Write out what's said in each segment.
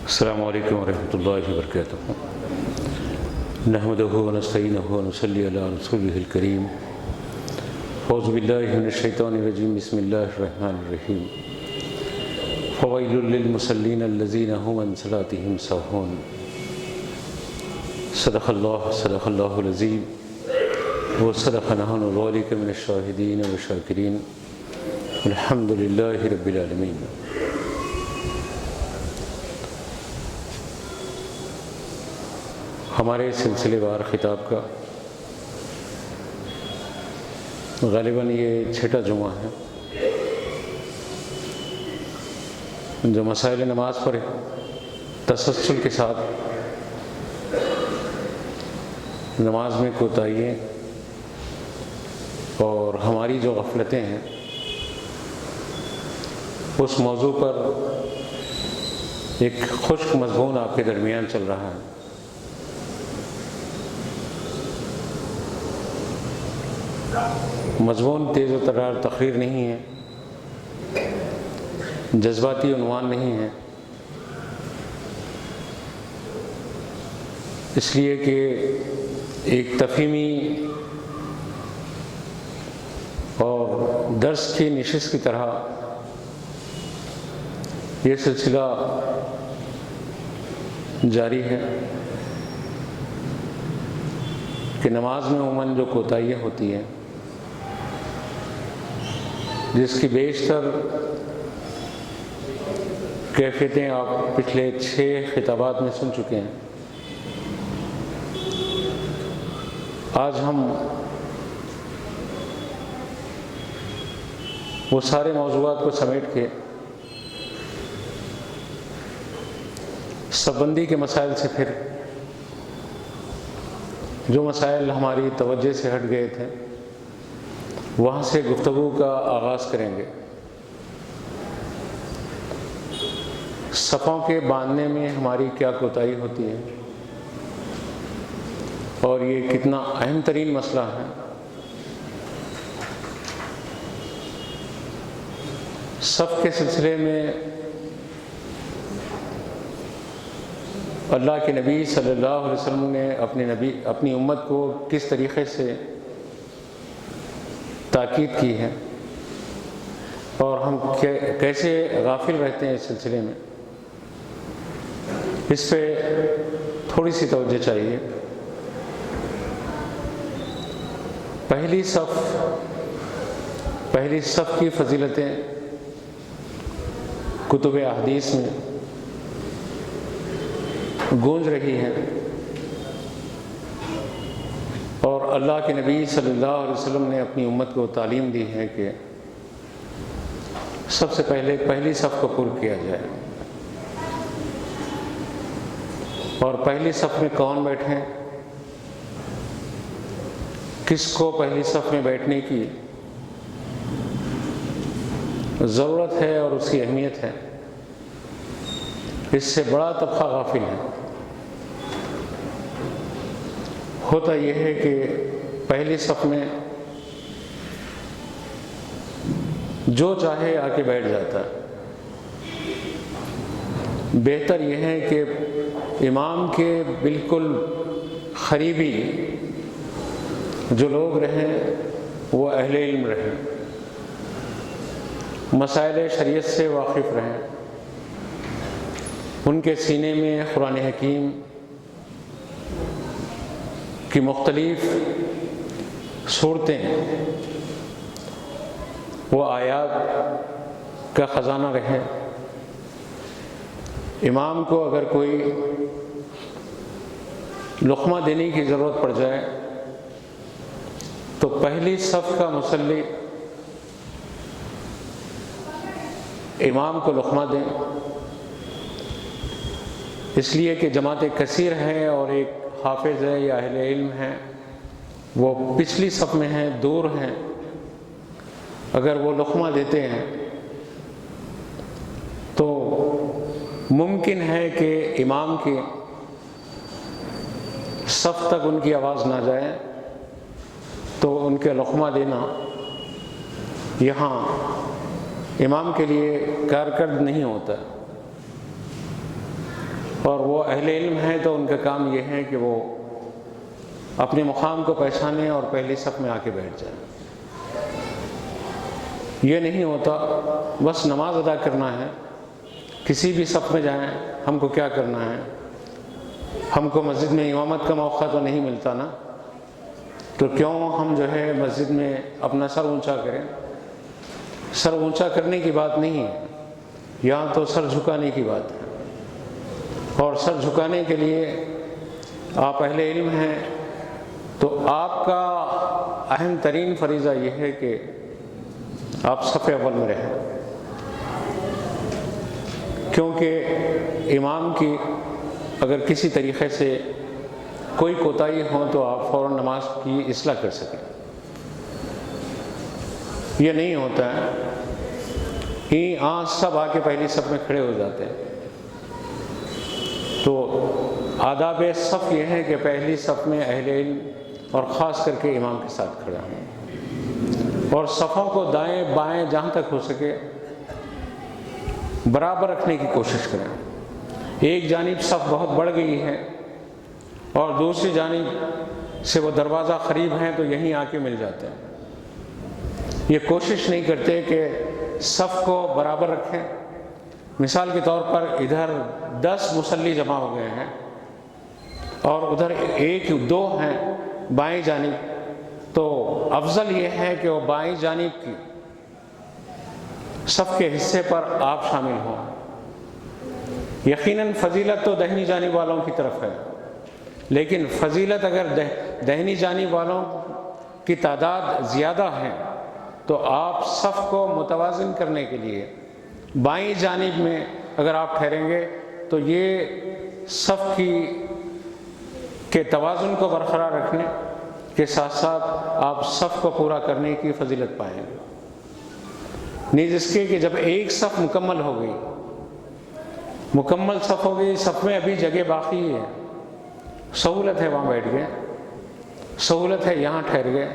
السلام علیکم ورحمۃ اللہ وبرکاتہ۔ نحمدہ ونستعینہ ونصلی علی رسولہ الکریم۔ اعوذ باللہ من الشیطان الرجیم، بسم اللہ الرحمن الرحیم۔ فویل للمصلین الذین هم عن صلاتهم ساہون۔ صدق اللہ العظیم وصدقنا ذلک من الشاہدین والشاکرین، الحمد للہ رب العالمین۔ ہمارے سلسلے وار خطاب کا غالباً یہ چھٹا جمعہ ہے جو مسائل نماز پر تسلسل کے ساتھ نماز میں کوتاہییں اور ہماری جو غفلتیں ہیں اس موضوع پر ایک خشک مضمون آپ کے درمیان چل رہا ہے۔ مضمون تیز و ترار تقریر نہیں ہے، جذباتی عنوان نہیں ہے، اس لیے کہ ایک تفہیمی اور درس کی نشست کی طرح یہ سلسلہ جاری ہے کہ نماز میں عموماً جو کوتاہیاں ہوتی ہیں، جس کی بیشتر کیفیتیں آپ پچھلے 6 خطابات میں سن چکے ہیں، آج ہم وہ سارے موضوعات کو سمیٹ کے صفبندی کے مسائل سے پھر جو مسائل ہماری توجہ سے ہٹ گئے تھے وہاں سے گفتگو کا آغاز کریں گے۔ صفوں کے باندھنے میں ہماری کیا کوتاہی ہوتی ہے اور یہ کتنا اہم ترین مسئلہ ہے۔ صف کے سلسلے میں اللہ کے نبی صلی اللہ علیہ وسلم نے اپنی امت کو کس طریقے سے تاکید کی ہے اور ہم کیسے غافل رہتے ہیں اس سلسلے میں، اس پہ تھوڑی سی توجہ چاہیے۔ پہلی صف کی فضیلتیں کتب احادیث میں گونج رہی ہیں اور اللہ کے نبی صلی اللہ علیہ وسلم نے اپنی امت کو تعلیم دی ہے کہ سب سے پہلے پہلی صف کو پر کیا جائے، اور پہلی صف میں کون بیٹھیں، کس کو پہلی صف میں بیٹھنے کی ضرورت ہے اور اس کی اہمیت ہے، اس سے بڑا طبقہ غافل ہے۔ ہوتا یہ ہے کہ پہلی صف میں جو چاہے آ کے بیٹھ جاتا ہے۔ بہتر یہ ہے کہ امام کے بالکل قریبی جو لوگ رہیں وہ اہل علم رہیں، مسائل شریعت سے واقف رہیں، ان کے سینے میں قرآن حکیم کی مختلف صورتیں، وہ آیات کا خزانہ رہے۔ امام کو اگر کوئی لقمہ دینے کی ضرورت پڑ جائے تو پہلی صف کا مصلی امام کو لقمہ دیں، اس لیے کہ جماعت کثیر ہے اور ایک حافظ ہے یا اہل علم ہے، وہ پچھلی صف میں ہیں، دور ہیں، اگر وہ لقمہ دیتے ہیں تو ممکن ہے کہ امام کی صف تک ان کی آواز نہ جائے، تو ان کے لقمہ دینا یہاں امام کے لیے کارکرد نہیں ہوتا، اور وہ اہل علم ہیں تو ان کا کام یہ ہے کہ وہ اپنے مقام کو پہچانیں اور پہلی صف میں آ کے بیٹھ جائیں۔ یہ نہیں ہوتا بس نماز ادا کرنا ہے، کسی بھی صف میں جائیں، ہم کو کیا کرنا ہے، ہم کو مسجد میں امامت کا موقع تو نہیں ملتا نا، تو کیوں ہم جو ہے مسجد میں اپنا سر اونچا کریں۔ سر اونچا کرنے کی بات نہیں ہے، یہاں تو سر جھکانے کی بات ہے، اور سر جھکانے کے لیے آپ اہل علم ہیں تو آپ کا اہم ترین فریضہ یہ ہے کہ آپ صف اول میں رہیں، کیونکہ امام کی اگر کسی طریقے سے کوئی کوتاہی ہو تو آپ فوراً نماز کی اصلاح کر سکیں۔ یہ نہیں ہوتا ہے، سب آ کے پہلی صف میں کھڑے ہو جاتے ہیں۔ تو آداب صف یہ ہے کہ پہلی صف میں اہل علم اور خاص کر کے امام کے ساتھ کھڑا ہوں، اور صفوں کو دائیں بائیں جہاں تک ہو سکے برابر رکھنے کی کوشش کریں۔ ایک جانب صف بہت بڑھ گئی ہے اور دوسری جانب سے وہ دروازہ قریب ہیں تو یہیں آ کے مل جاتے ہیں، یہ کوشش نہیں کرتے کہ صف کو برابر رکھیں۔ مثال کے طور پر ادھر 10 مصلی جمع ہو گئے ہیں اور ادھر 1-2 ہیں بائیں جانب، تو افضل یہ ہے کہ وہ بائیں جانب کی صف کے حصے پر آپ شامل ہوں۔ یقیناً فضیلت تو دہنی جانب والوں کی طرف ہے، لیکن فضیلت اگر دہنی جانب والوں کی تعداد زیادہ ہے تو آپ صف کو متوازن کرنے کے لیے بائیں جانب میں اگر آپ ٹھہریں گے تو یہ صف کے توازن کو برقرار رکھنے کے ساتھ ساتھ آپ صف کو پورا کرنے کی فضیلت پائیں گے۔ نیز اس کے کہ جب ایک صف مکمل ہو گئی، مکمل صف ہو گئی، صف میں ابھی جگہ باقی ہے، سہولت ہے وہاں بیٹھ گئے، سہولت ہے یہاں ٹھہر گئے،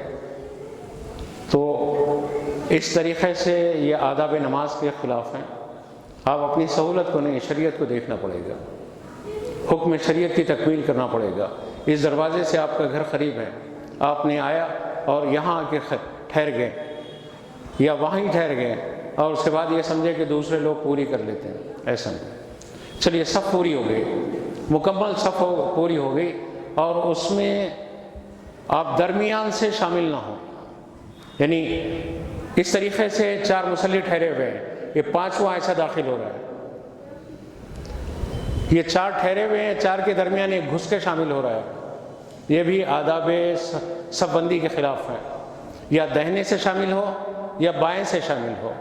تو اس طریقے سے یہ آداب نماز کے خلاف ہیں۔ آپ اپنی سہولت کو نہیں، شریعت کو دیکھنا پڑے گا، حکم شریعت کی تکمیل کرنا پڑے گا۔ اس دروازے سے آپ کا گھر قریب ہے، آپ نے آیا اور یہاں آ کے ٹھہر گئے یا وہیں ٹھہر گئے اور اس کے بعد یہ سمجھے کہ دوسرے لوگ پوری کر لیتے ہیں، ایسا نہیں۔ چلیے صف پوری ہو گئی، مکمل صف پوری ہو گئی، اور اس میں آپ درمیان سے شامل نہ ہوں، یعنی اس طریقے سے 4 مصلی ٹھہرے ہوئے ہیں، یہ 5واں ایسا داخل ہو رہا ہے، یہ 4 ٹھہرے ہوئے ہیں، 4 کے درمیان ایک گھس کے شامل ہو رہا ہے، یہ بھی آداب صف بندی کے خلاف ہے۔ یا دہنے سے شامل ہو یا بائیں سے شامل ہو،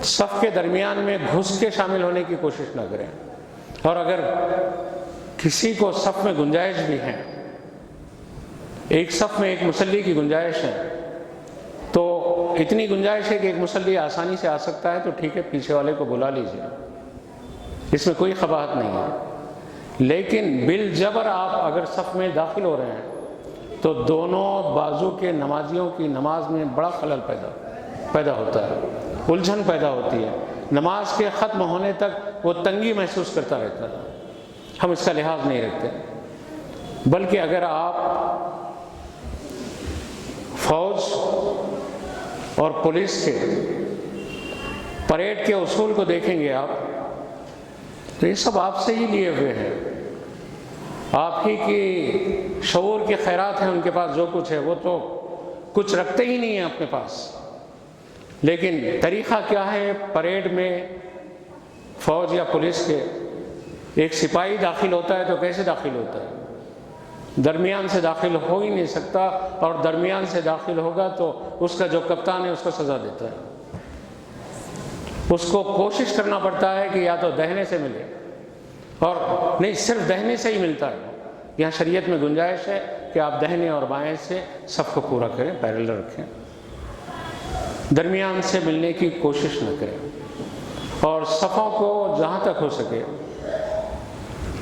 صف کے درمیان میں گھس کے شامل ہونے کی کوشش نہ کریں۔ اور اگر کسی کو صف میں گنجائش بھی ہے، ایک صف میں ایک مصلی کی گنجائش ہے، تو اتنی گنجائش ہے کہ ایک مصلی آسانی سے آ سکتا ہے تو ٹھیک ہے، پیچھے والے کو بلا لیجیے، اس میں کوئی قباحت نہیں ہے۔ لیکن بالجبر آپ اگر صف میں داخل ہو رہے ہیں تو دونوں بازو کے نمازیوں کی نماز میں بڑا خلل پیدا ہوتا ہے، الجھن پیدا ہوتی ہے، نماز کے ختم ہونے تک وہ تنگی محسوس کرتا رہتا ہے۔ ہم اس کا لحاظ نہیں رکھتے، بلکہ اگر آپ فوج اور پولیس کے پریڈ کے اصول کو دیکھیں گے آپ تو یہ سب آپ سے ہی لیے ہوئے ہیں، آپ ہی کی شعور کے خیرات ہیں، ان کے پاس جو کچھ ہے وہ تو کچھ رکھتے ہی نہیں ہیں اپنے پاس۔ لیکن طریقہ کیا ہے، پریڈ میں فوج یا پولیس کے ایک سپاہی داخل ہوتا ہے تو کیسے داخل ہوتا ہے؟ درمیان سے داخل ہو ہی نہیں سکتا، اور درمیان سے داخل ہوگا تو اس کا جو کپتان ہے اس کو سزا دیتا ہے، اس کو کوشش کرنا پڑتا ہے کہ یا تو دہنے سے ملے، اور نہیں صرف دہنے سے ہی ملتا ہے، یہاں شریعت میں گنجائش ہے کہ آپ دہنے اور بائیں سے صف کو پورا کریں، پیرلل رکھیں، درمیان سے ملنے کی کوشش نہ کریں، اور صفوں کو جہاں تک ہو سکے،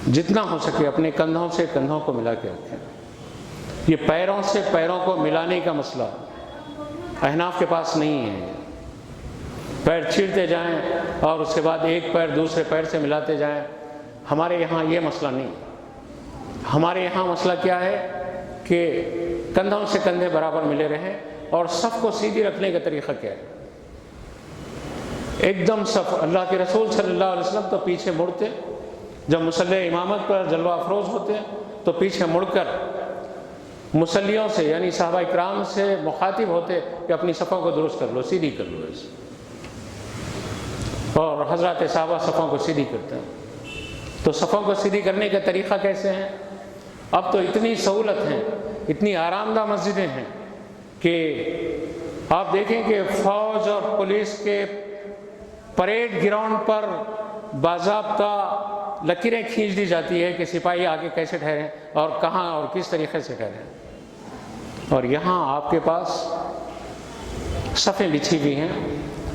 جتنا ہو سکے اپنے کندھوں سے کندھوں کو ملا کے رکھیں۔ یہ پیروں سے پیروں کو ملانے کا مسئلہ احناف کے پاس نہیں ہے، پیر چھیڑتے جائیں اور اس کے بعد ایک پیر دوسرے پیر سے ملاتے جائیں. ہمارے یہاں یہ مسئلہ نہیں. ہمارے یہاں مسئلہ کیا ہے کہ کندھوں سے کندھے برابر ملے رہیں. اور صف کو سیدھی رکھنے کا طریقہ کیا ہے؟ ایک دم صف. اللہ کے رسول صلی اللہ علیہ وسلم تو پیچھے مڑتے، جب مصلی امامت پر جلوہ افروز ہوتے تو پیچھے مڑ کر مصلیوں سے یعنی صحابہ اکرام سے مخاطب ہوتے کہ اپنی صفوں کو درست کر لو، سیدھی کر لو ایسے. اور حضرات صحابہ صفوں کو سیدھی کرتے ہیں. تو صفوں کو سیدھی کرنے کا طریقہ کیسے ہیں؟ اب تو اتنی سہولت ہیں، اتنی آرام دہ مسجدیں ہیں کہ آپ دیکھیں کہ فوج اور پولیس کے پریڈ گراؤنڈ پر باضابطہ لکیریں کھینچ دی جاتی ہے کہ سپاہی آگے کیسے ٹھہریں اور کہاں اور کس طریقے سے ٹھہریں. اور یہاں آپ کے پاس صفیں بچھی ہوئی ہیں،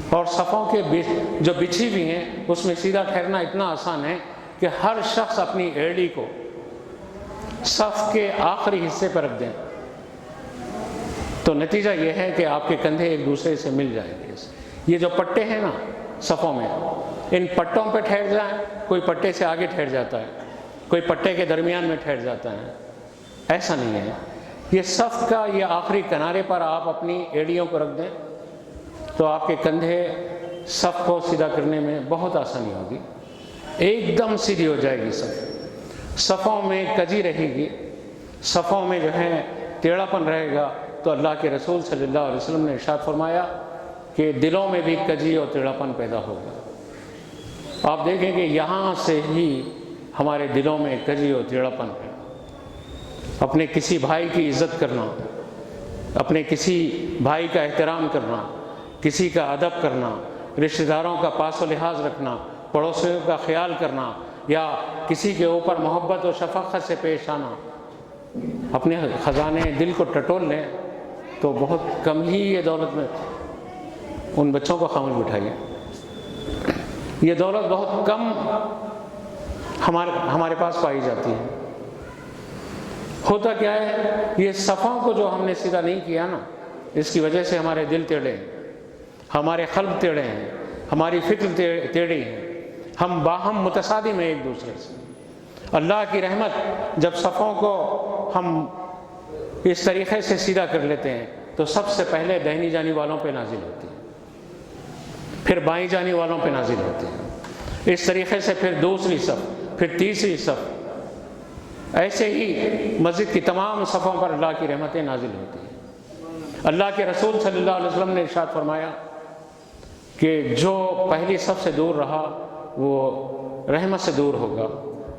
اور صفوں کے جو بچھی ہوئی ہیں اس میں سیدھا ٹھہرنا اتنا آسان ہے کہ ہر شخص اپنی ایڑی کو صف کے آخری حصے پر رکھ دیں تو نتیجہ یہ ہے کہ آپ کے کندھے ایک دوسرے سے مل جائیں گے. یہ جو پٹے ہیں نا صفوں میں، ان پٹوں پہ ٹھہر جائیں. کوئی پٹے سے آگے ٹھہر جاتا ہے، کوئی پٹے کے درمیان میں ٹھہر جاتا ہے. ایسا نہیں ہے. یہ صف کا یہ آخری کنارے پر آپ اپنی ایڑیوں کو رکھ دیں تو آپ کے کندھے صف کو سیدھا کرنے میں بہت آسانی ہوگی. ایک دم سیدھی ہو جائے گی صف. صفوں میں کجی رہے گی، صفوں میں جو ہے ٹیڑھا پن رہے گا. تو اللہ کے رسول صلی اللہ علیہ وسلم نے ارشاد فرمایا کہ دلوں میں بھی کجی اور ٹیڑھا پن پیدا ہوگا. آپ دیکھیں کہ یہاں سے ہی ہمارے دلوں میں کجی اور ٹیڑھا پن ہے. اپنے کسی بھائی کی عزت کرنا، اپنے کسی بھائی کا احترام کرنا، کسی کا ادب کرنا، رشتہ داروں کا پاس و لحاظ رکھنا، پڑوسیوں کا خیال کرنا، یا کسی کے اوپر محبت و شفقت سے پیش آنا، اپنے خزانے دل کو ٹٹول لیں تو بہت کم ہی یہ دولت میں. ان بچوں کو خاموش بٹھائیے. یہ دولت بہت کم ہمارے پاس پائی جاتی ہے. ہوتا کیا ہے؟ یہ صفوں کو جو ہم نے سیدھا نہیں کیا نا، اس کی وجہ سے ہمارے دل ٹیڑھے ہیں، ہمارے قلب ٹیڑھے ہیں، ہماری فکر ٹیڑھی ہے. ہم باہم متصادم ہیں ایک دوسرے سے. اللہ کی رحمت جب صفوں کو ہم اس طریقے سے سیدھا کر لیتے ہیں تو سب سے پہلے دہنی جانی والوں پہ نازل ہوتی ہے، پھر بائیں جانی والوں پہ نازل ہوتی ہے. اس طریقے سے پھر دوسری صف، پھر تیسری صف. ایسے ہی مسجد کی تمام صفوں پر اللہ کی رحمتیں نازل ہوتی ہیں. اللہ کے رسول صلی اللہ علیہ وسلم نے ارشاد فرمایا کہ جو پہلی صف سے دور رہا وہ رحمت سے دور ہوگا.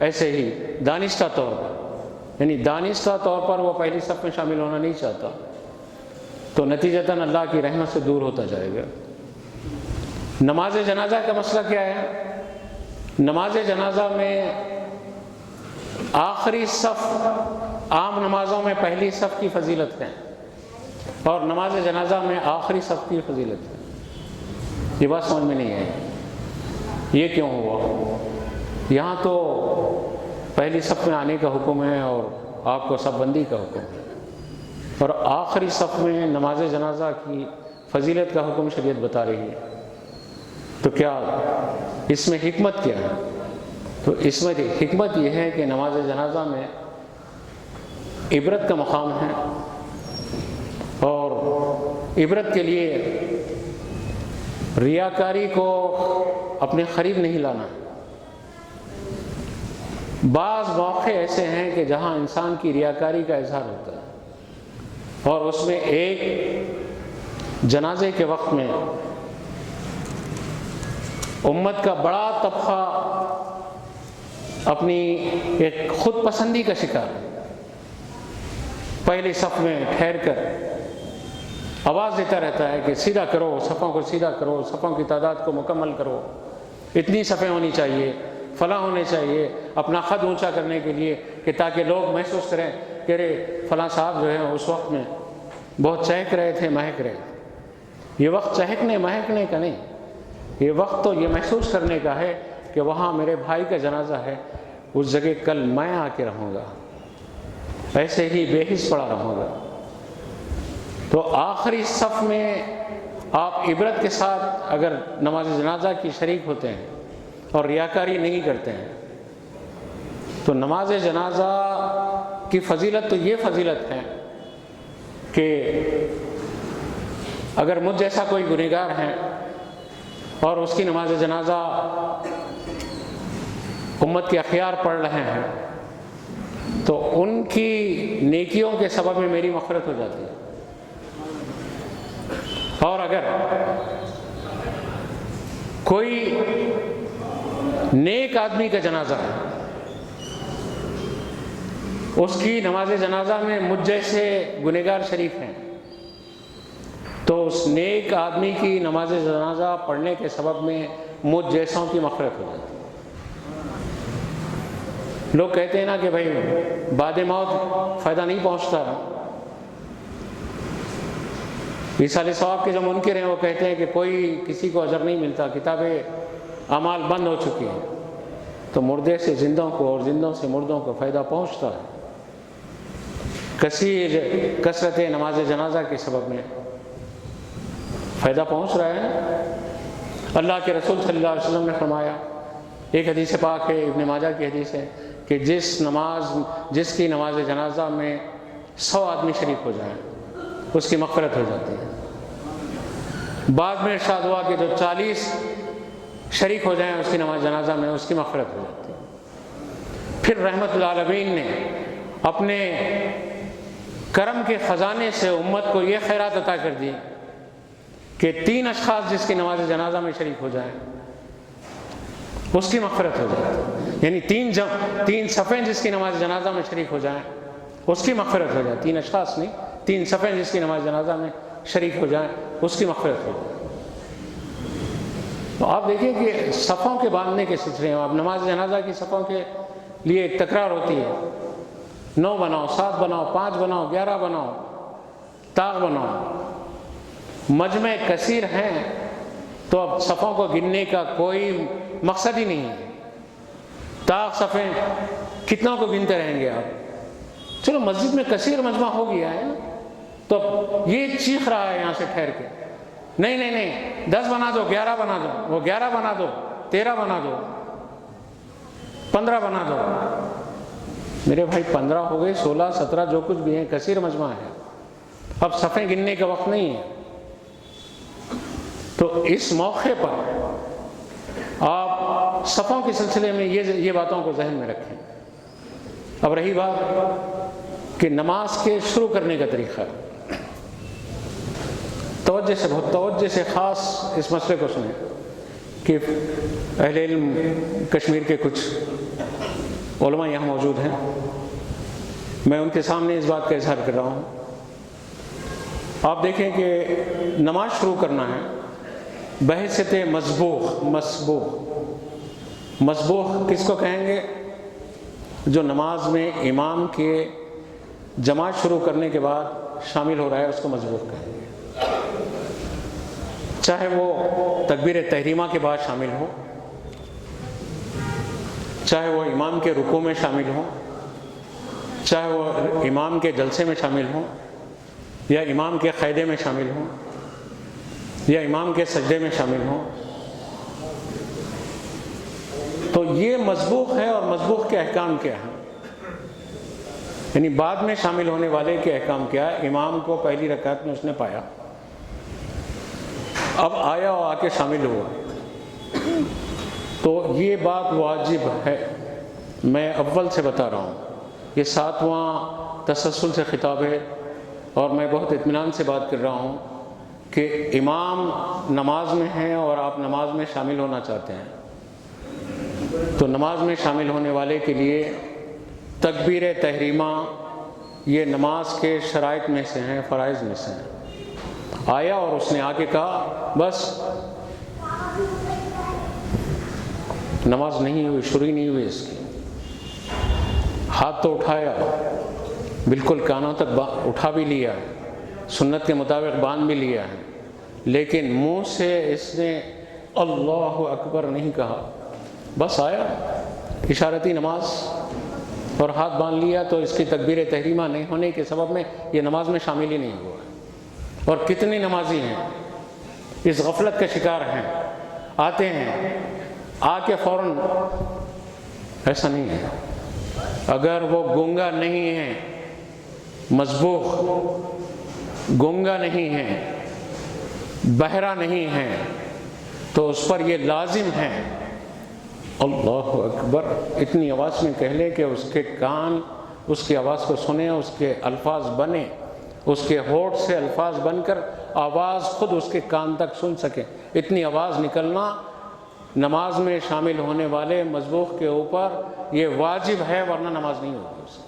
ایسے ہی دانستہ طور پر، یعنی دانستہ طور پر وہ پہلی صف میں شامل ہونا نہیں چاہتا تو نتیجتاً اللہ کی رحمت سے دور ہوتا جائے گا. نماز جنازہ کا مسئلہ کیا ہے؟ نماز جنازہ میں آخری صف عام نمازوں میں پہلی صف کی فضیلت ہے اور نماز جنازہ میں آخری صف کی فضیلت ہے. یہ بات سمجھ میں نہیں ہے یہ کیوں ہوا. یہاں تو پہلی صف میں آنے کا حکم ہے اور آپ کو صف بندی کا حکم ہے، اور آخری صف میں نماز جنازہ کی فضیلت کا حکم شریعت بتا رہی ہے. تو کیا اس میں حکمت کیا ہے؟ تو اس میں حکمت یہ ہے کہ نماز جنازہ میں عبرت کا مقام ہے، اور عبرت کے لیے ریاکاری کو اپنے قریب نہیں لانا. بعض موقع ایسے ہیں کہ جہاں انسان کی ریاکاری کا اظہار ہوتا ہے، اور اس میں ایک جنازے کے وقت میں امت کا بڑا طبقہ اپنی ایک خود پسندی کا شکار ہے. پہلی صف میں ٹھہر کر آواز دیتا رہتا ہے کہ سیدھا کرو، صفوں کو سیدھا کرو، صفوں کی تعداد کو مکمل کرو، اتنی صفیں ہونی چاہیے، فلاں ہونے چاہیے، اپنا قد اونچا کرنے کے لیے کہ تاکہ لوگ محسوس کریں کہ ارے فلاں صاحب جو ہیں اس وقت میں بہت چہک رہے تھے، مہک رہے تھے. یہ وقت چہکنے مہکنے کا نہیں، یہ وقت تو یہ محسوس کرنے کا ہے کہ وہاں میرے بھائی کا جنازہ ہے، اس جگہ کل میں آ کے رہوں گا، ایسے ہی بے حس پڑا رہوں گا. تو آخری صف میں آپ عبرت کے ساتھ اگر نماز جنازہ کی شریک ہوتے ہیں اور ریاکاری نہیں کرتے ہیں تو نماز جنازہ کی فضیلت تو یہ فضیلت ہے کہ اگر مجھ جیسا کوئی گنہگار ہے اور اس کی نماز جنازہ امت کے اخیار پڑھ رہے ہیں تو ان کی نیکیوں کے سبب میں میری مغفرت ہو جاتی ہے. اور اگر کوئی نیک آدمی کا جنازہ ہے، اس کی نماز جنازہ میں مجھ جیسے گنہگار شریک ہیں، تو اس نیک آدمی کی نماز جنازہ پڑھنے کے سبب میں مجھ جیسوں کی مغفرت ہو جاتی ہے. لوگ کہتے ہیں نا کہ بھائی بعد موت فائدہ نہیں پہنچتا. ایصال ثواب کے جو منکر ہیں وہ کہتے ہیں کہ کوئی کسی کو اجر نہیں ملتا، کتابیں اعمال بند ہو چکی ہیں. تو مردے سے زندوں کو اور زندوں سے مردوں کو فائدہ پہنچتا ہے. کثرت نماز جنازہ کے سبب میں فائدہ پہنچ رہا ہے. اللہ کے رسول صلی اللہ علیہ وسلم نے فرمایا، ایک حدیث پاک ہے، ابن ماجہ کی حدیث ہے، کہ جس کی نماز جنازہ میں 100 آدمی شریک ہو جائیں اس کی مغفرت ہو جاتی ہے. بعد میں ارشاد ہوا کہ جو 40 شریک ہو جائیں اس کی نماز جنازہ میں اس کی مغفرت ہو جاتی ہے. پھر رحمت العالمین نے اپنے کرم کے خزانے سے امت کو یہ خیرات عطا کر دی کہ 3 اشخاص جس کی نماز جنازہ میں شریک ہو جائیں اس کی مغفرت ہو جاتی ہے. یعنی 3 صفیں جس کی نماز جنازہ میں شریک ہو جائیں اس کی مغفرت ہو جائے. 3 اشخاص نہیں، 3 صفیں جس کی نماز جنازہ میں شریک ہو جائیں اس کی مغفرت ہو جائے. تو آپ دیکھیں کہ صفوں کے باندھنے کے سلسلے میں اب نماز جنازہ کی صفوں کے لیے ایک تکرار ہوتی ہے. 9 بناؤ، 7 بناؤ، 5 بناؤ، 11 بناؤ، طاق بناؤ. مجمع کثیر ہیں تو اب صفوں کو گننے کا کوئی مقصد ہی نہیں ہے. طاق صفیں کتنا کو گنتے رہیں گے آپ؟ چلو مسجد میں کثیر مجمع ہو گیا ہے تو اب یہ چیخ رہا ہے یہاں سے ٹھہر کے، نہیں 10 بنا دو، 11 بنا دو، وہ 11 بنا دو، 13 بنا دو، 15 بنا دو. میرے بھائی 15 ہو گئے، 16، 17 جو کچھ بھی ہیں، کثیر مجمع ہے. اب صفیں گننے کا وقت نہیں ہے. تو اس موقع پر آپ صفوں کے سلسلے میں یہ باتوں کو ذہن میں رکھیں. اب رہی بات کہ نماز کے شروع کرنے کا طریقہ، بہت توجہ سے خاص اس مسئلے کو سنیں کہ اہل علم کشمیر کے کچھ علماء یہاں موجود ہیں، میں ان کے سامنے اس بات کا اظہار کر رہا ہوں. آپ دیکھیں کہ نماز شروع کرنا ہے بحیثیت مسبوق کس کو کہیں گے؟ جو نماز میں امام کے جماعت شروع کرنے کے بعد شامل ہو رہا ہے اس کو مسبوق کہیں گے. چاہے وہ تکبیر تحریمہ کے بعد شامل ہو، چاہے وہ امام کے رکوع میں شامل ہو، چاہے وہ امام کے جلسے میں شامل ہو، یا امام کے قیدے میں شامل ہو، یا امام کے سجدے میں شامل ہو. تو یہ مسبوق ہے. اور مسبوق کے احکام کیا ہیں؟ یعنی بعد میں شامل ہونے والے کے احکام کیا ہے؟ امام کو پہلی رکعت میں اس نے پایا، اب آیا اور آ کے شامل ہوا، تو یہ بات واجب ہے. میں اول سے بتا رہا ہوں، یہ 7واں تسلسل سے خطاب ہے اور میں بہت اطمینان سے بات کر رہا ہوں کہ امام نماز میں ہیں اور آپ نماز میں شامل ہونا چاہتے ہیں. تو نماز میں شامل ہونے والے کے لیے تکبیر تحریمہ یہ نماز کے شرائط میں سے ہیں، فرائض میں سے ہیں. آیا اور اس نے آ کے کہا بس نماز نہیں ہوئی، شروع نہیں ہوئی اس کی. ہاتھ تو اٹھایا، بالکل کانوں تک اٹھا بھی لیا ہے، سنت کے مطابق باندھ بھی لیا ہے، لیکن منہ سے اس نے اللہ اکبر نہیں کہا. بس آیا اشارتی نماز اور ہاتھ باندھ لیا، تو اس کی تکبیر تحریمہ نہیں ہونے کے سبب میں یہ نماز میں شامل ہی نہیں ہوا. اور کتنے نمازی ہیں اس غفلت کا شکار ہیں، آتے ہیں آ کے فوراً، ایسا نہیں ہے۔ اگر وہ گونگا نہیں ہے، مسبوق گونگا نہیں ہے، بہرا نہیں ہے، تو اس پر یہ لازم ہے اللہ اکبر اتنی آواز میں کہہ لے کہ اس کے کان اس کی آواز کو سنیں، اس کے الفاظ بنے، اس کے ہونٹ سے الفاظ بن کر آواز خود اس کے کان تک سن سکے، اتنی آواز نکلنا نماز میں شامل ہونے والے مسبوق کے اوپر یہ واجب ہے، ورنہ نماز نہیں ہوگی اس سے۔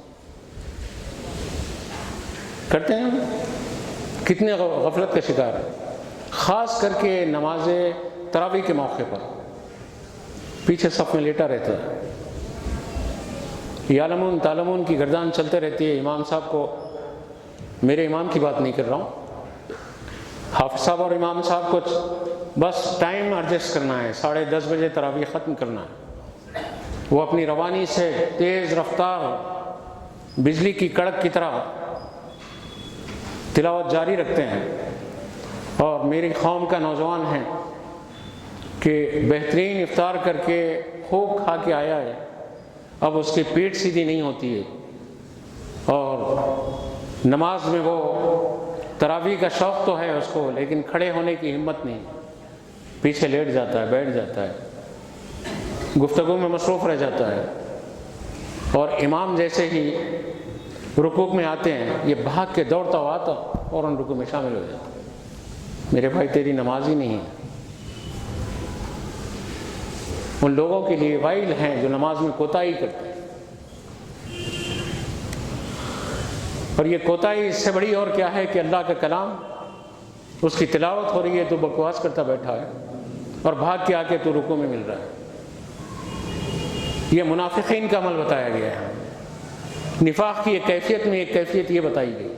کرتے ہیں کتنے غفلت کا شکار ہے، خاص کر کے نماز تراویح کے موقع پر پیچھے صف میں لیٹا رہتا ہے، یعلمون تعلمون کی گردان چلتے رہتی ہے، امام صاحب کو، میرے امام کی بات نہیں کر رہا ہوں، حافظ صاحب اور امام صاحب کو بس ٹائم ایڈجسٹ کرنا ہے، 10:30 بجے تراویح ختم کرنا ہے، وہ اپنی روانی سے تیز رفتار بجلی کی کڑک کی طرح تلاوت جاری رکھتے ہیں، اور میری قوم کا نوجوان ہے کہ بہترین افطار کر کے خوب کھا کے آیا ہے، اب اس کی پیٹ سیدھی نہیں ہوتی ہے، اور نماز میں وہ تراویح کا شوق تو ہے اس کو، لیکن کھڑے ہونے کی ہمت نہیں، پیچھے لیٹ جاتا ہے، بیٹھ جاتا ہے، گفتگو میں مصروف رہ جاتا ہے، اور امام جیسے ہی رکوع میں آتے ہیں یہ بھاگ کے دوڑتا ہوا آتا فوراً رکوع میں شامل ہو جاتا ہے۔ میرے بھائی تیری نماز ہی نہیں ہے۔ ان لوگوں کے لیے وائل ہیں جو نماز میں کوتاہی کرتے ہیں، اور یہ کوتاہی اس سے بڑی اور کیا ہے کہ اللہ کا کلام اس کی تلاوت ہو رہی ہے تو بکواس کرتا بیٹھا ہے، اور بھاگ کے آ کے تو رکوع میں مل رہا ہے۔ یہ منافقین کا عمل بتایا گیا ہے، نفاق کی ایک کیفیت میں ایک کیفیت یہ بتائی گئی،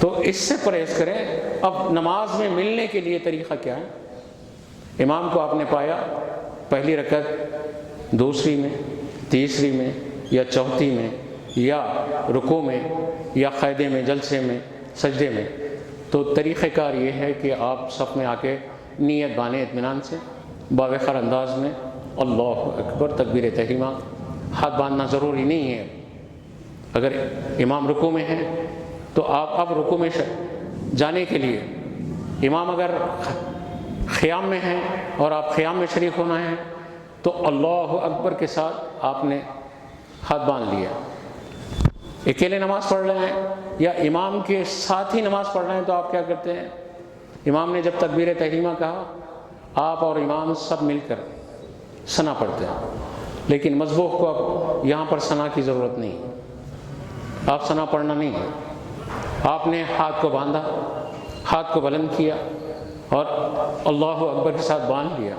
تو اس سے پرہیز کریں۔ اب نماز میں ملنے کے لیے طریقہ کیا ہے؟ امام کو آپ نے پایا پہلی رکعت، دوسری میں، تیسری میں، یا چوتھی میں، یا رکوع میں، یا قاعدے میں، جلسے میں، سجدے میں، تو طریقہ کار یہ ہے کہ آپ صف میں آ کے نیت بانے اطمینان سے باوقار انداز میں اللہ اکبر تکبیر تحریمہ، ہاتھ باندھنا ضروری نہیں ہے۔ اگر امام رکوع میں ہے تو آپ اب رکوع میں جانے کے لیے، امام اگر قیام میں ہیں اور آپ قیام میں شریک ہونا ہے تو اللہ اکبر کے ساتھ آپ نے ہاتھ باندھ لیا۔ اکیلے نماز پڑھ رہے ہیں یا امام کے ساتھ ہی نماز پڑھ رہے ہیں تو آپ کیا کرتے ہیں؟ امام نے جب تکبیر تحریمہ کہا آپ اور امام سب مل کر ثنا پڑھتے ہیں، لیکن مسبوق کو اب یہاں پر ثنا کی ضرورت نہیں، آپ ثنا پڑھنا نہیں ہے، آپ نے ہاتھ کو باندھا، ہاتھ کو بلند کیا اور اللہ اکبر کے ساتھ باندھ لیا۔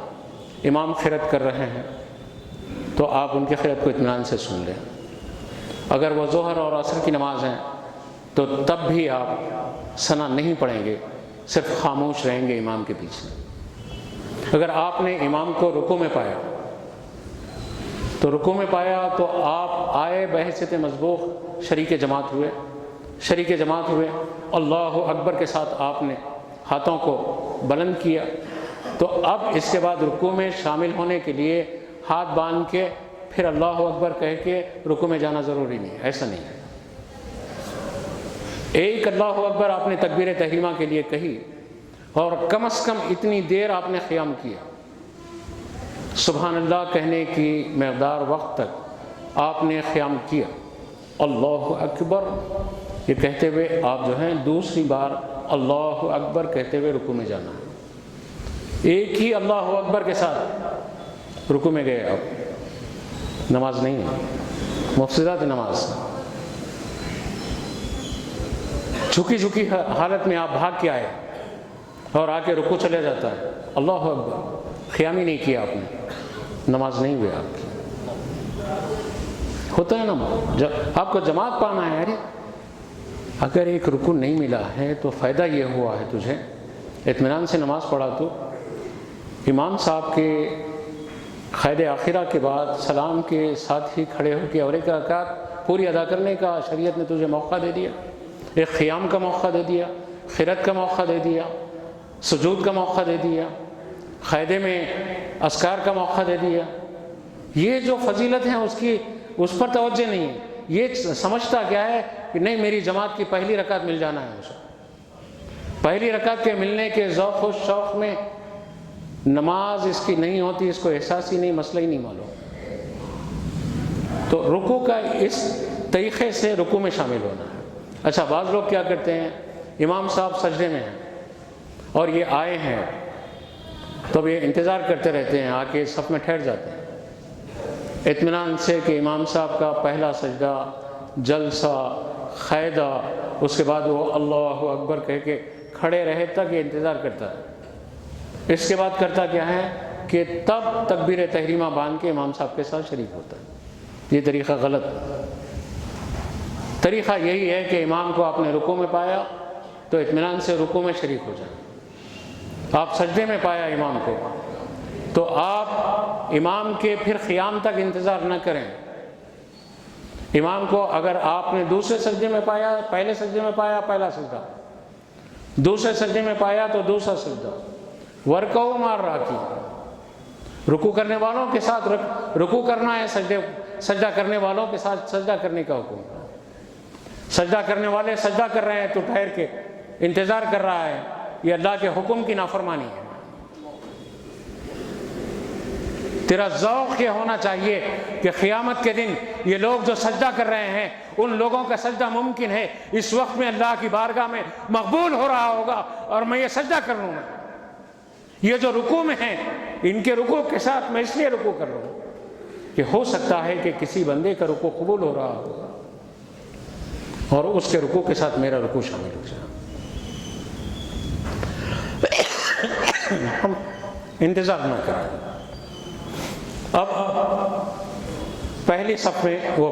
امام قرأت کر رہے ہیں تو آپ ان کی قرأت کو اطمینان سے سن لیں۔ اگر وہ ظہر اور عصر کی نماز ہیں تو تب بھی آپ ثنا نہیں پڑھیں گے، صرف خاموش رہیں گے امام کے پیچھے۔ اگر آپ نے امام کو رکوع میں پایا تو رکوع میں پایا تو آپ آئے بحیثیت مسبوق شریک جماعت ہوئے، اللہ اکبر کے ساتھ آپ نے ہاتھوں کو بلند کیا، تو اب اس کے بعد رکوع میں شامل ہونے کے لیے ہاتھ باندھ کے پھر اللہ اکبر کہہ کے رکوع میں جانا ضروری نہیں، ایسا نہیں ہے۔ ایک اللہ اکبر آپ نے تکبیر تحریمہ کے لیے کہی اور کم از کم اتنی دیر آپ نے قیام کیا، سبحان اللہ کہنے کی مقدار وقت تک آپ نے قیام کیا، اللہ اکبر یہ کہتے ہوئے آپ جو ہیں دوسری بار اللہ اکبر کہتے ہوئے رکوع میں جانا ہے۔ ایک ہی اللہ اکبر کے ساتھ رکوع میں گئے، اب نماز نہیں ہے، مفسدات نماز، جھکی حالت میں آپ بھاگ کے آئے اور آ کے رکوع چلے جاتا ہے، اللہ اکبر، قیام ہی نہیں کیا آپ نے، نماز نہیں ہوئی آپ کی۔ ہوتا ہے نا، آپ کو جماعت پانا ہے، ارے اگر ایک رکوع نہیں ملا ہے تو فائدہ یہ ہوا ہے تجھے، اطمینان سے نماز پڑھا تو امام صاحب کے قید آخرہ کے بعد سلام کے ساتھ ہی کھڑے ہو کے اور ایک رکعت پوری ادا کرنے کا شریعت نے تجھے موقع دے دیا، ایک قیام کا موقع دے دیا، قرأت کا موقع دے دیا، سجود کا موقع دے دیا، قاعدے میں اذکار کا موقع دے دیا. یہ جو فضیلت ہیں اس پر توجہ نہیں ہے. یہ سمجھتا کیا ہے کہ نہیں میری جماعت کی پہلی رکعت مل جانا ہے اسے. پہلی رکعت کے ملنے کے ذوق و شوق میں نماز اس کی نہیں ہوتی، اس کو احساس ہی نہیں، مسئلہ ہی نہیں معلوم. تو رکوع کا اس طریقے سے رکوع میں شامل ہونا ہے. اچھا، بعض لوگ کیا کرتے ہیں، امام صاحب سجدے میں ہیں اور یہ آئے ہیں تو اب یہ انتظار کرتے رہتے ہیں، آ کے صف میں ٹھہر جاتے ہیں اطمینان سے کہ امام صاحب کا پہلا سجدہ، جلسہ، قاعدہ، اس کے بعد وہ اللہ اکبر کہہ کے کھڑے رہے تک یہ انتظار کرتا ہے. اس کے بعد کرتا کیا ہے کہ تب تکبیر تحریمہ باندھ کے امام صاحب کے ساتھ شریک ہوتا ہے. یہ طریقہ غلط. طریقہ یہی ہے کہ امام کو آپ نے رکوع میں پایا تو اطمینان سے رکوع میں شریک ہو جائیں. آپ سجدے میں پایا امام کو تو آپ امام کے پھر قیام تک انتظار نہ کریں. امام کو اگر آپ نے دوسرے سجدے میں پایا، پہلے سجدے میں پایا پہلا سجدہ، دوسرے سجدے میں پایا تو دوسرا سجدہ، ورکعوا مع الراکعین، رکوع کرنے والوں کے ساتھ رکوع کرنا ہے، سجدہ کرنے والوں کے ساتھ سجدہ کرنے کا حکم. سجدہ کرنے والے سجدہ کر رہے ہیں تو ٹھہر کے انتظار کر رہا ہے، یہ اللہ کے حکم کی نافرمانی ہے. تیرا ذوق یہ ہونا چاہیے کہ قیامت کے دن یہ لوگ جو سجدہ کر رہے ہیں ان لوگوں کا سجدہ ممکن ہے اس وقت میں اللہ کی بارگاہ میں مقبول ہو رہا ہوگا اور میں یہ سجدہ کر لوں گا. یہ جو رکوع میں ہیں ان کے رکوع کے ساتھ میں اس لیے رکوع کر رہا ہوں کہ ہو سکتا ہے کہ کسی بندے کا رکوع قبول ہو رہا ہوگا اور اس کے رکوع کے ساتھ میرا رکوع شامل ہو جائے. ہم انتظار نہ کریں. اب پہلی صف میں وہ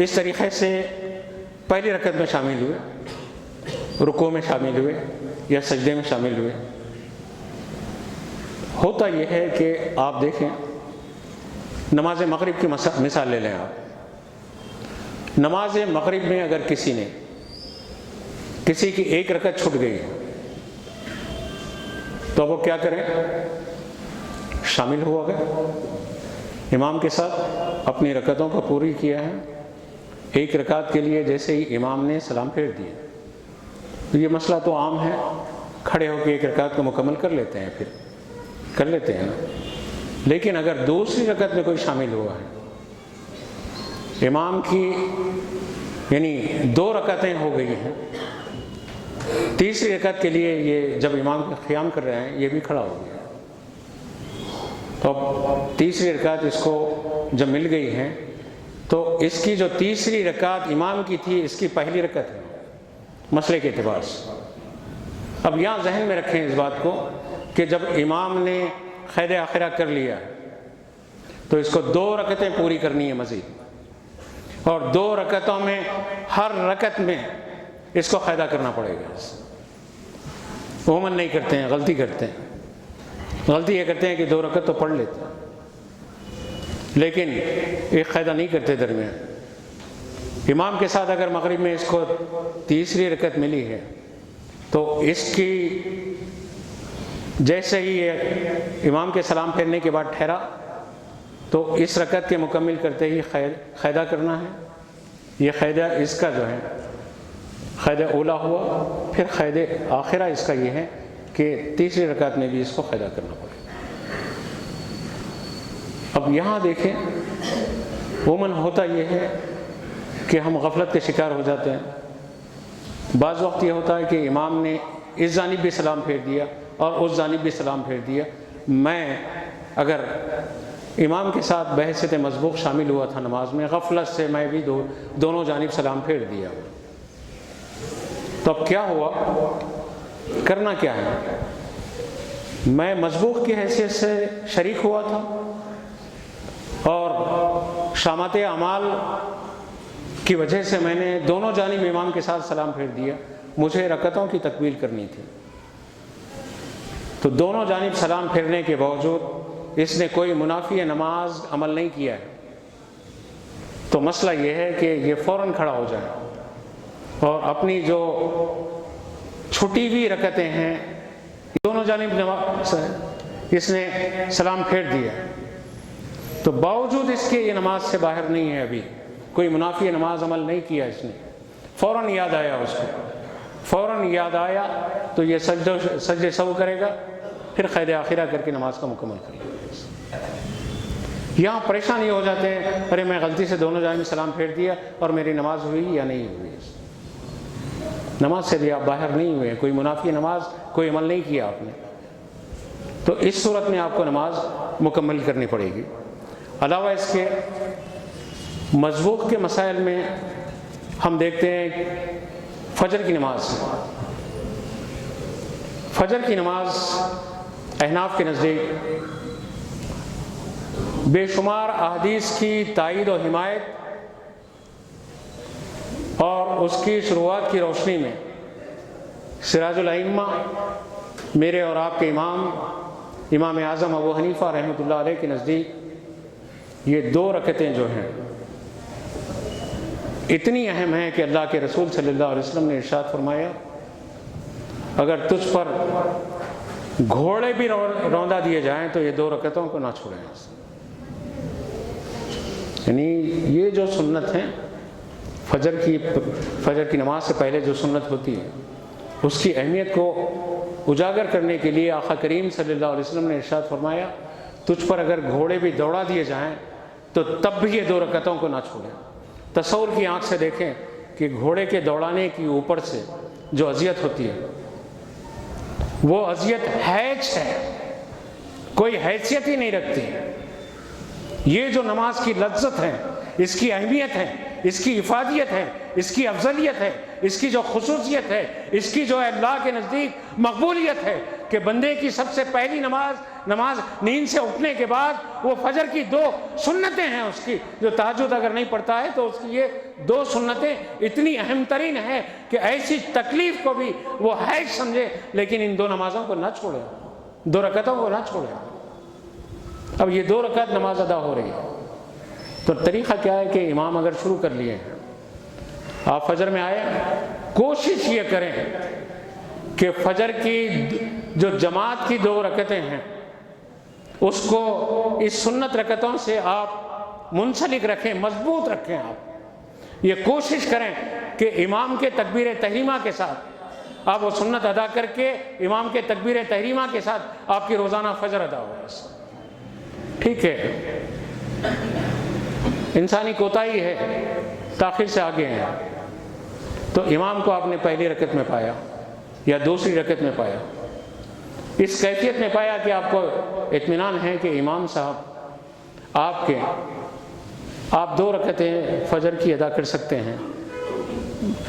اس طریقے سے پہلی رکعت میں شامل ہوئے، رکوع میں شامل ہوئے یا سجدے میں شامل ہوئے. ہوتا یہ ہے کہ آپ دیکھیں، نماز مغرب کی مثال لے لیں. آپ نماز مغرب میں اگر کسی کی ایک رکعت چھوٹ گئی ہے تو وہ کیا کریں؟ شامل ہوا گئے امام کے ساتھ، اپنی رکعتوں کو پوری کیا ہے. ایک رکعت کے لیے جیسے ہی امام نے سلام پھیر دیا، تو یہ مسئلہ تو عام ہے، کھڑے ہو کے ایک رکعت کو مکمل کر لیتے ہیں، پھر کر لیتے ہیں نا. لیکن اگر دوسری رکعت میں کوئی شامل ہوا ہے، امام کی یعنی 2 رکعتیں ہو گئی ہیں، تیسری رکعت کے لیے یہ جب امام کا قیام کر رہے ہیں یہ بھی کھڑا ہو گیا، تو اب تیسری رکعت اس کو جب مل گئی ہے تو اس کی جو تیسری رکعت امام کی تھی اس کی پہلی رکعت ہے مسئلے کے اعتبار سے. اب یہاں ذہن میں رکھیں اس بات کو کہ جب امام نے قید آخرہ کر لیا تو اس کو 2 رکعتیں پوری کرنی ہے مزید، اور 2 رکعتوں میں ہر رکعت میں اس کو قاعدہ کرنا پڑے گا. عموماً نہیں کرتے ہیں، غلطی کرتے ہیں. غلطی یہ کرتے ہیں کہ 2 رکعت تو پڑھ لیتے ہیں لیکن ایک قاعدہ نہیں کرتے درمیان. امام کے ساتھ اگر مغرب میں اس کو تیسری رکعت ملی ہے تو اس کی جیسے ہی یہ امام کے سلام پھیرنے کے بعد ٹھہرا تو اس رکعت کے مکمل کرتے ہی قاعدہ کرنا ہے. یہ قاعدہ اس کا جو ہے قاعدہ اولا ہوا، پھر قاعدہ آخرہ اس کا یہ ہے کہ تیسری رکعت میں بھی اس کو قاعدہ کرنا پڑے. اب یہاں دیکھیں، عموماً ہوتا یہ ہے کہ ہم غفلت کے شکار ہو جاتے ہیں. بعض وقت یہ ہوتا ہے کہ امام نے اس جانب بھی سلام پھیر دیا اور اس جانب بھی سلام پھیر دیا. میں اگر امام کے ساتھ بحیثیت مسبوق شامل ہوا تھا نماز میں، غفلت سے میں بھی دونوں جانب سلام پھیر دیا، تو اب کیا ہوا؟ کرنا کیا ہے؟ میں مسبوق کی حیثیت سے شریک ہوا تھا اور شامت اعمال کی وجہ سے میں نے دونوں جانب امام کے ساتھ سلام پھیر دیا. مجھے رکعتوں کی تکمیل کرنی تھی، تو دونوں جانب سلام پھیرنے کے باوجود اس نے کوئی منافی نماز عمل نہیں کیا ہے. تو مسئلہ یہ ہے کہ یہ فوراً کھڑا ہو جائے اور اپنی جو چھٹی ہوئی رکعتیں ہیں دونوں جانب اس نے سلام پھیر دیا، تو باوجود اس کے یہ نماز سے باہر نہیں ہے، ابھی کوئی منافی نماز عمل نہیں کیا اس نے، فوراً یاد آیا اس کو، فوراً یاد آیا تو یہ سجدے سہو کرے گا، پھر قید آخرہ کر کے نماز کا مکمل کر لے گا۔ یہاں پریشانی ہو جاتے ہیں، ارے میں غلطی سے دونوں جانب سلام پھیر دیا اور میری نماز ہوئی یا نہیں ہوئی۔ نماز سے بھی آپ باہر نہیں ہوئے، کوئی منافی نماز کوئی عمل نہیں کیا آپ نے، تو اس صورت میں آپ کو نماز مکمل کرنی پڑے گی۔ علاوہ اس کے مذبوح کے مسائل میں ہم دیکھتے ہیں فجر کی نماز، فجر کی نماز احناف کے نزدیک بے شمار احادیث کی تائید و حمایت اور اس کی شروعات کی روشنی میں سراج الائمہ، میرے اور آپ کے امام اعظم ابو حنیفہ رحمۃ اللہ علیہ کے نزدیک یہ 2 رکعتیں جو ہیں اتنی اہم ہیں کہ اللہ کے رسول صلی اللہ علیہ وسلم نے ارشاد فرمایا، اگر تجھ پر گھوڑے بھی روندا دیے جائیں تو یہ 2 رکعتوں کو نہ چھوڑیں۔ یعنی یہ جو سنت ہیں فجر کی نماز سے پہلے جو سنت ہوتی ہے، اس کی اہمیت کو اجاگر کرنے کے لیے آقا کریم صلی اللہ علیہ وسلم نے ارشاد فرمایا، تجھ پر اگر گھوڑے بھی دوڑا دیے جائیں تو تب بھی یہ 2 رکعتوں کو نہ چھوڑیں۔ تصور کی آنکھ سے دیکھیں کہ گھوڑے کے دوڑانے کی اوپر سے جو اذیت ہوتی ہے، وہ اذیت ہیچ ہے، کوئی حیثیت ہی نہیں رکھتی۔ یہ جو نماز کی لذت ہے، اس کی اہمیت ہے، اس کی افادیت ہے، اس کی افضلیت ہے، اس کی جو خصوصیت ہے، اس کی جو اللہ کے نزدیک مقبولیت ہے کہ بندے کی سب سے پہلی نماز نیند سے اٹھنے کے بعد وہ فجر کی 2 سنتیں ہیں، اس کی جو تہجد اگر نہیں پڑھتا ہے تو اس کی یہ 2 سنتیں اتنی اہم ترین ہیں کہ ایسی تکلیف کو بھی وہ حیج سمجھے، لیکن ان 2 نمازوں کو نہ چھوڑے، 2 رکعتوں کو نہ چھوڑے۔ اب یہ 2 رکعت نماز ادا ہو رہی ہے، تو طریقہ کیا ہے کہ امام اگر شروع کر لیے ہیں، آپ فجر میں آئے، کوشش یہ کریں کہ فجر کی جو جماعت کی 2 رکعتیں ہیں اس کو اس سنت رکعتوں سے آپ منسلک رکھیں، مضبوط رکھیں۔ آپ یہ کوشش کریں کہ امام کے تکبیر تحریمہ کے ساتھ آپ وہ سنت ادا کر کے امام کے تکبیر تحریمہ کے ساتھ آپ کی روزانہ فجر ادا ہو۔ ٹھیک ہے، انسانی کوتاہی ہے، تاخیر سے آگے ہیں، تو امام کو آپ نے پہلی رکعت میں پایا یا دوسری رکعت میں پایا، اس کیفیت میں پایا کہ آپ کو اطمینان ہے کہ امام صاحب آپ 2 رکعتیں فجر کی ادا کر سکتے ہیں،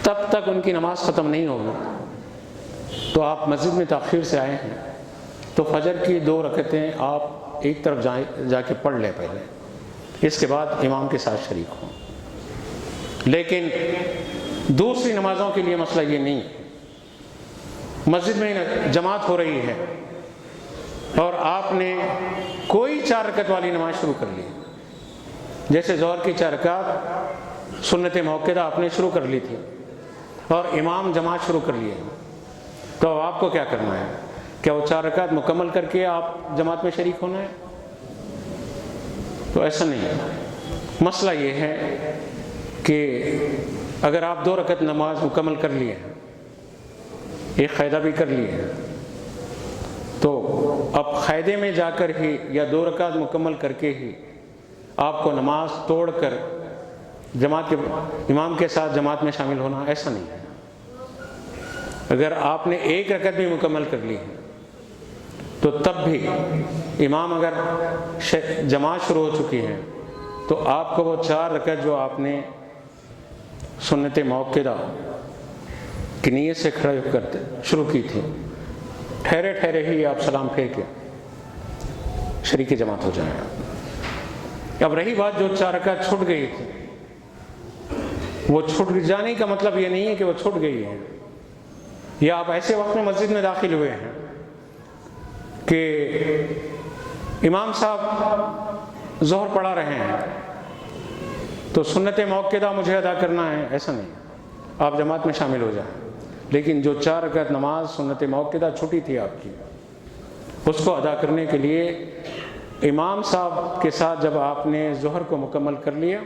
تب تک ان کی نماز ختم نہیں ہوگی، تو آپ مسجد میں تاخیر سے آئے ہیں تو فجر کی 2 رکعتیں آپ ایک طرف جا کے پڑھ لیں پہلے، اس کے بعد امام کے ساتھ شریک ہوں۔ لیکن دوسری نمازوں کے لیے مسئلہ یہ نہیں، مسجد میں جماعت ہو رہی ہے اور آپ نے کوئی 4 رکعت والی نماز شروع کر لی، جیسے ظہر کی 4 رکعت سنت موقدہ آپ نے شروع کر لی تھی اور امام جماعت شروع کر لیے، تو آپ کو کیا کرنا ہے؟ کیا وہ 4 رکعت مکمل کر کے آپ جماعت میں شریک ہونا ہے؟ تو ایسا نہیں ہے۔ مسئلہ یہ ہے کہ اگر آپ 2 رکعت نماز مکمل کر لیے ہیں، ایک قاعدہ بھی کر لیے ہیں، تو اب قاعدے میں جا کر ہی یا 2 رکعت مکمل کر کے ہی آپ کو نماز توڑ کر جماعت کے امام کے ساتھ جماعت میں شامل ہونا، ایسا نہیں ہے۔ اگر آپ نے 1 رکعت بھی مکمل کر لی ہے تو تب بھی امام اگر جماعت شروع ہو چکی ہے تو آپ کو وہ 4 رکعت جو آپ نے سنت موقدہ کی نیت سے کھڑے ہو کر شروع کی تھی، ٹھہرے ہی آپ سلام پھیر کے شریک جماعت ہو جائیں۔ اب رہی بات جو 4 رکعت چھوٹ گئی تھی، وہ چھوٹ جانے کا مطلب یہ نہیں ہے کہ وہ چھوٹ گئی ہے، یا آپ ایسے وقت میں مسجد میں داخل ہوئے ہیں کہ امام صاحب ظہر پڑھا رہے ہیں تو سنت موقدہ مجھے ادا کرنا ہے، ایسا نہیں، آپ جماعت میں شامل ہو جائیں۔ لیکن جو 4 رکعت نماز سنت موقدہ چھوٹی تھی آپ کی، اس کو ادا کرنے کے لیے امام صاحب کے ساتھ جب آپ نے ظہر کو مکمل کر لیا،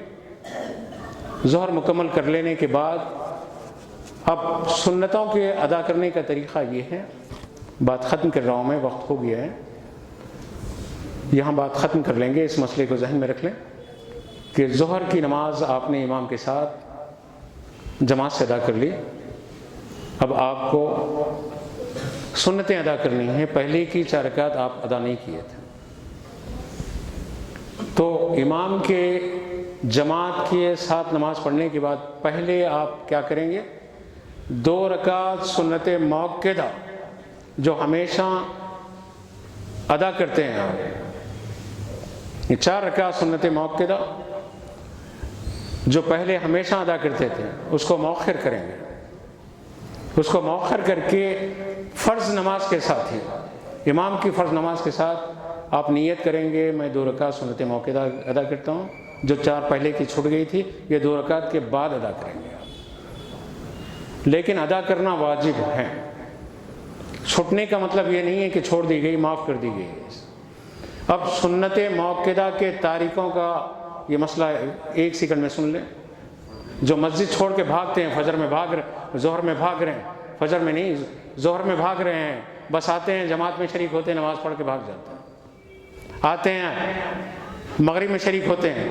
ظہر مکمل کر لینے کے بعد اب سنتوں کے ادا کرنے کا طریقہ یہ ہے، بات ختم کر رہا ہوں میں، وقت ہو گیا ہے، یہاں بات ختم کر لیں گے، اس مسئلے کو ذہن میں رکھ لیں کہ ظہر کی نماز آپ نے امام کے ساتھ جماعت سے ادا کر لی، اب آپ کو سنتیں ادا کرنی ہیں۔ پہلے کی 4 رکعت آپ ادا نہیں کیے تھے، تو امام کے جماعت کے ساتھ نماز پڑھنے کے بعد پہلے آپ کیا کریں گے؟ 2 رکعت سنت موقدہ جو ہمیشہ ادا کرتے ہیں آپ، یہ 4 رکعت سنت موقدہ جو پہلے ہمیشہ ادا کرتے تھے اس کو مؤخر کریں گے، اس کو مؤخر کر کے فرض نماز کے ساتھ ہی، امام کی فرض نماز کے ساتھ آپ نیت کریں گے میں 2 رکعت سنت موقدہ ادا کرتا ہوں، جو 4 پہلے کی چھوٹ گئی تھی یہ 2 رکعت کے بعد ادا کریں گے آپ، لیکن ادا کرنا واجب ہے۔ چھوٹنے کا مطلب یہ نہیں ہے کہ چھوڑ دی گئی، معاف کر دی گئی۔ اب سنت موقدہ کے تارکوں کا یہ مسئلہ 1 سیکنڈ میں سن لیں، جو مسجد چھوڑ کے بھاگتے ہیں، فجر میں بھاگ رہے، ظہر میں بھاگ رہے ہیں، فجر میں نہیں ظہر میں بھاگ رہے ہیں، بس آتے ہیں جماعت میں شریک ہوتے ہیں، نماز پڑھ کے بھاگ جاتے ہیں، آتے ہیں مغرب میں شریک ہوتے ہیں،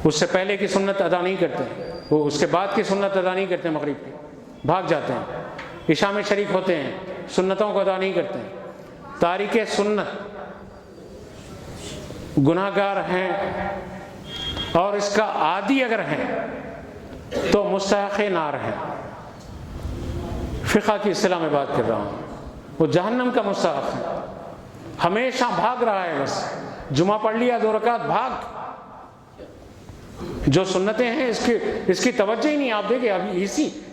اس سے پہلے کی سنت ادا نہیں کرتے، وہ اس کے بعد کی سنت ادا نہیں کرتے، مغرب کی بھاگ جاتے ہیں، عشاء میں شریک ہوتے ہیں، سنتوں کو ادا نہیں کرتے ہیں۔ تارک سنت گناہ گار ہیں اور اس کا عادی اگر ہیں تو مستحق نار ہیں، فقہ کی اصطلاح میں بات کر رہا ہوں، وہ جہنم کا مستحق ہے، ہمیشہ بھاگ رہا ہے، بس جمعہ پڑھ لیا 2 رکعت بھاگ، جو سنتیں ہیں اس کی توجہ ہی نہیں۔ آپ دیکھیں ابھی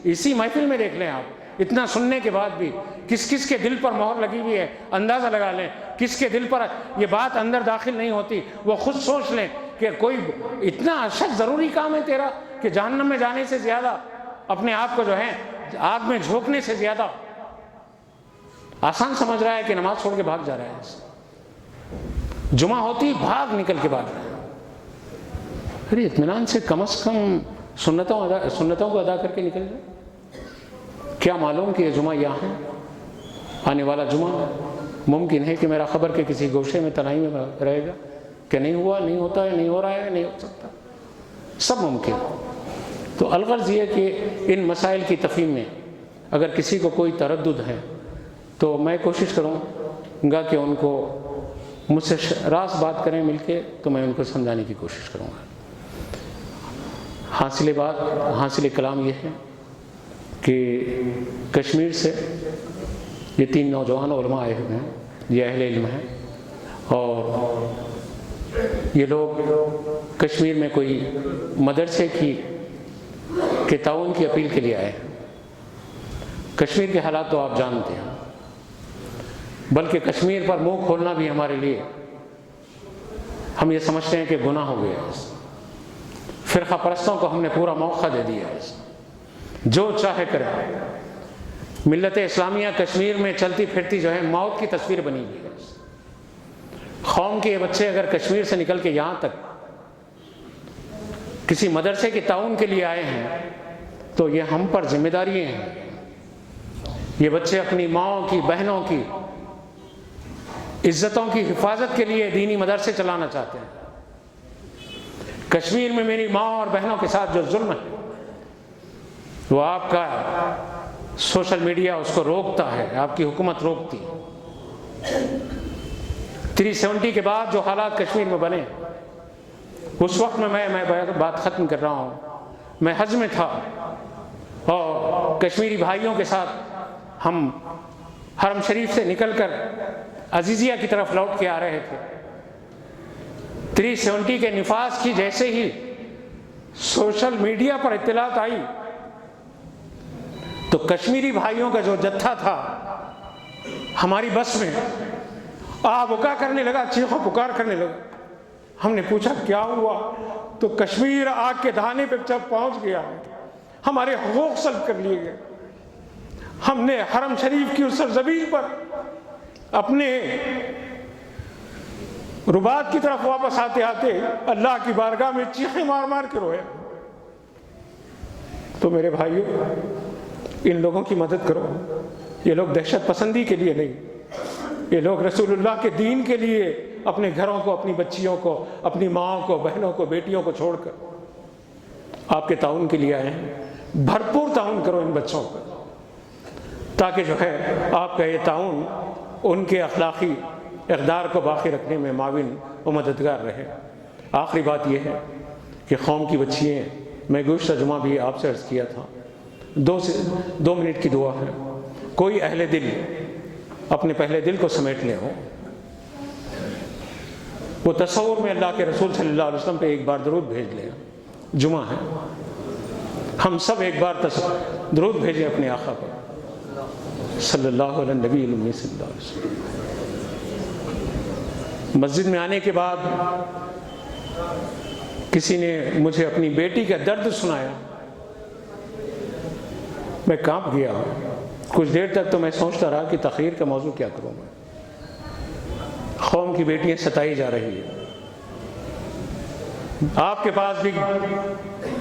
اسی محفل میں دیکھ لیں، آپ اتنا سننے کے بعد بھی کس کس کے دل پر مہر لگی ہوئی ہے، اندازہ لگا لیں کس کے دل پر یہ بات اندر داخل نہیں ہوتی، وہ خود سوچ لیں کہ کوئی اتنا اشد ضروری کام ہے تیرا کہ جہنم میں جانے سے زیادہ، اپنے آپ کو جو ہے آگ میں جھونکنے سے زیادہ آسان سمجھ رہا ہے کہ نماز چھوڑ کے بھاگ جا رہا ہے، جمعہ ہوتی بھاگ نکل کے بھاگ رہا ہے۔ ارے اطمینان سے کم از کم سنتوں کو ادا کر کے نکل جائے، کیا معلوم کہ یہ جمعہ یہاں ہے، آنے والا جمعہ ممکن ہے کہ میرا خبر کے کسی گوشے میں تنہائی میں رہے گا، کہ نہیں ہوا، نہیں ہوتا ہے، نہیں ہو رہا ہے، نہیں ہو سکتا، سب ممکن۔ تو الغرض یہ کہ ان مسائل کی تفہیم میں اگر کسی کو کوئی تردد ہے تو میں کوشش کروں گا کہ ان کو مجھ سے راست بات کریں مل کے، تو میں ان کو سمجھانے کی کوشش کروں گا۔ حاصل کلام یہ ہے کہ کشمیر سے یہ 3 نوجوان علماء آئے ہوئے ہیں، یہ اہل علم ہیں، اور یہ لوگ کشمیر میں کوئی مدرسے کے تعاون کی اپیل کے لیے آئے ہیں۔ کشمیر کے حالات تو آپ جانتے ہیں، بلکہ کشمیر پر منہ کھولنا بھی ہمارے لیے، ہم یہ سمجھتے ہیں کہ گناہ ہو گیا ہے، فرقہ پرستوں کو ہم نے پورا موقع دے دیا ہے، جو چاہے کرے۔ ملت اسلامیہ کشمیر میں چلتی پھرتی جو ہے موت کی تصویر بنی ہوئی ہے۔ قوم کے یہ بچے اگر کشمیر سے نکل کے یہاں تک کسی مدرسے کے تعاون کے لیے آئے ہیں تو یہ ہم پر ذمہ داری ہیں۔ یہ بچے اپنی ماؤں کی، بہنوں کی عزتوں کی حفاظت کے لیے دینی مدرسے چلانا چاہتے ہیں۔ کشمیر میں میری ماں اور بہنوں کے ساتھ جو ظلم ہے وہ آپ کا سوشل میڈیا اس کو روکتا ہے، آپ کی حکومت روکتی ہے۔ 370 کے بعد جو حالات کشمیر میں بنے، اس وقت میں بات ختم کر رہا ہوں، میں حج میں تھا اور کشمیری بھائیوں کے ساتھ ہم حرم شریف سے نکل کر عزیزیہ کی طرف لوٹ کے آ رہے تھے۔ 370 کے نفاذ کی جیسے ہی سوشل میڈیا پر اطلاعات آئی تو کشمیری بھائیوں کا جو جتھا تھا ہماری بس میں بکا کرنے لگا، چیخ و پکار کرنے لگا۔ ہم نے پوچھا کیا ہوا، تو کشمیر آگ کے دہانے پہ جب پہنچ گیا، ہمارے حقوق سلب کر لیے گئے، ہم نے حرم شریف کی اس سرزمین پر اپنے رباط کی طرف واپس آتے آتے اللہ کی بارگاہ میں چیخیں مار مار کے روئے۔ تو میرے بھائیو، ان لوگوں کی مدد کرو۔ یہ لوگ دہشت پسندی کے لیے نہیں، یہ لوگ رسول اللہ کے دین کے لیے اپنے گھروں کو، اپنی بچیوں کو، اپنی ماں کو، بہنوں کو، بیٹیوں کو چھوڑ کر آپ کے تعاون کے لیے آئے ہیں۔ بھرپور تعاون کرو ان بچوں کا، تاکہ جو ہے آپ کا یہ تعاون ان کے اخلاقی اقدار کو باقی رکھنے میں معاون و مددگار رہے۔ آخری بات یہ ہے کہ قوم کی بچیاں، میں گزشتہ جمعہ بھی آپ سے عرض کیا تھا، 2 منٹ کی دعا ہے۔ کوئی اہل دل اپنے پہلے دل کو سمیٹ لے ہو، وہ تصور میں اللہ کے رسول صلی اللہ علیہ وسلم پہ ایک بار درود بھیج لیں۔ جمعہ ہے، ہم سب ایک بار درود بھیجیں اپنے آقا پر صلی اللہ علیہ نبی المی صلی اللہ علیہ وسلم۔ مسجد میں آنے کے بعد کسی نے مجھے اپنی بیٹی کا درد سنایا، میں کانپ گیا۔ کچھ دیر تک تو میں سوچتا رہا کہ تقریر کا موضوع کیا کروں میں۔ قوم کی بیٹیاں ستائی جا رہی ہیں، آپ کے پاس بھی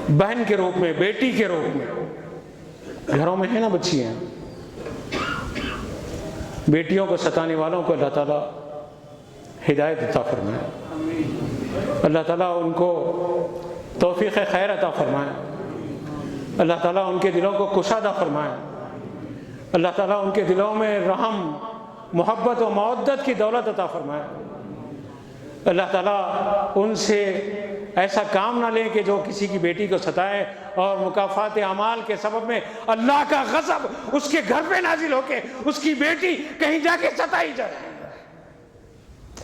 بہن کے روپ میں، بیٹی کے روپ میں گھروں میں ہیں نا بچیاں۔ بیٹیوں کو ستانے والوں کو اللہ تعالیٰ ہدایت عطا فرمائے، اللہ تعالیٰ ان کو توفیق خیر عطا فرمائے، اللہ تعالیٰ ان کے دلوں کو کشادہ فرمائے، اللہ تعالیٰ ان کے دلوں میں رحم، محبت و مودت کی دولت عطا فرمائے، اللہ تعالیٰ ان سے ایسا کام نہ لیں کہ جو کسی کی بیٹی کو ستائے اور مکافات اعمال کے سبب میں اللہ کا غضب اس کے گھر پہ نازل ہو کے اس کی بیٹی کہیں جا کے ستائی جائے۔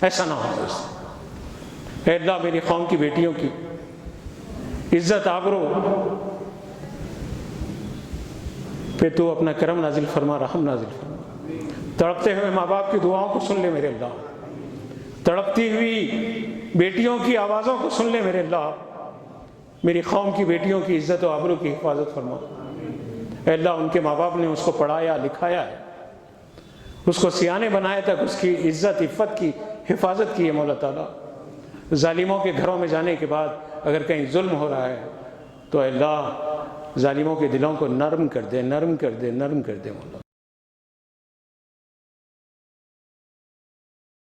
ایسا نہ ہو۔ اے اللہ، میری قوم کی بیٹیوں کی عزت آبرو پہ تو اپنا کرم نازل فرما، رحم نازل فرما۔ تڑپتے ہوئے ماں باپ کی دعاؤں کو سن لے میرے اللہ، تڑپتی ہوئی بیٹیوں کی آوازوں کو سن لے میرے اللہ، میری قوم کی بیٹیوں کی عزت و آبرو کی حفاظت فرما۔ اے اللہ، ان کے ماں باپ نے اس کو پڑھایا لکھایا ہے، اس کو سیانے بنایا تک اس کی عزت عفت کی حفاظت کی ہے مولا تعالیٰ۔ ظالموں کے گھروں میں جانے کے بعد اگر کہیں ظلم ہو رہا ہے تو اے اللہ ظالموں کے دلوں کو نرم کر دے، نرم کر دے، نرم کر دے مولا۔